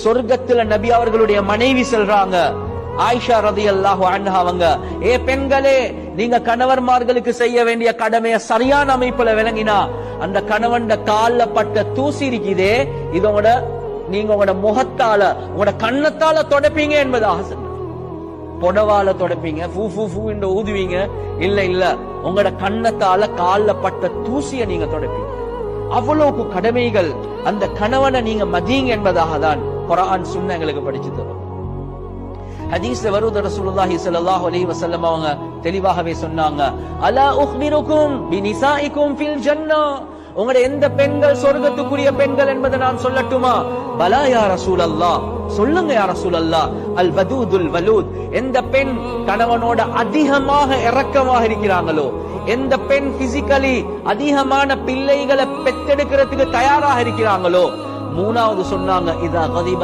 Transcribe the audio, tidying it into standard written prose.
சொர்க்கத்துல நபி அவர்களுடைய மனைவி சொல்றாங்க, ஆயிஷா ரலியல்லாஹு அன்ஹா அவங்க, ஏ பெண்களே, நீங்க கணவன்மார்களுக்கு செய்ய வேண்டிய கடமையை சரியான அமைப்புல விளங்கினா அந்த கணவன் கால்ல பட்ட தூசி இருக்குதே, இதோட நீங்க உங்களோட முகத்தால உங்களோட கண்ணத்தால தொடப்பீங்க என்பதாக சொன்ன. புடவால தொடப்பீங்க, ஃபூ ஃபூ ஃபூ என்று ஊதுவீங்க, இல்ல இல்ல, உங்களோட கண்ணத்தால கால்ல பட்ட தூசிய நீங்க தொடப்பீங்க. அவ்வளவு கடமைகள். அந்த கணவனை நீங்க மதிங்க என்பதாக தான் குர்ஆன் சுன்னா எங்களுக்கு படிச்சு தரும். ஹதீஸ்ல வருது, ரசூலுல்லாஹி ஸல்லல்லாஹு அலைஹி வஸல்லம் அவங்க தெளிவாகவே சொன்னாங்க, அலா உக்பிருக்கும் பினிசாஇக்கும் ஃபில் ஜன்னah, உங்களுடைய எந்த பெண்கள் சொர்க்கத்துக்குரிய பெண்கள் என்பதை நான் சொல்லட்டுமா? பலா யா ரசூலல்லாஹ், சொல்லுங்க யா ரசூலல்லாஹ். அல் வதூதுல் வலூத், எந்த பெண் கணவனோட அதிகமாக இரக்கமாக இருக்கிறாங்களோ, எந்த பெண் பிசிக்கலி அதிகமான பிள்ளைகளை பெற்றெடுக்கிறதுக்கு தயாராக இருக்கிறாங்களோ. மூணாவது சொன்னாங்க, இதா கதிப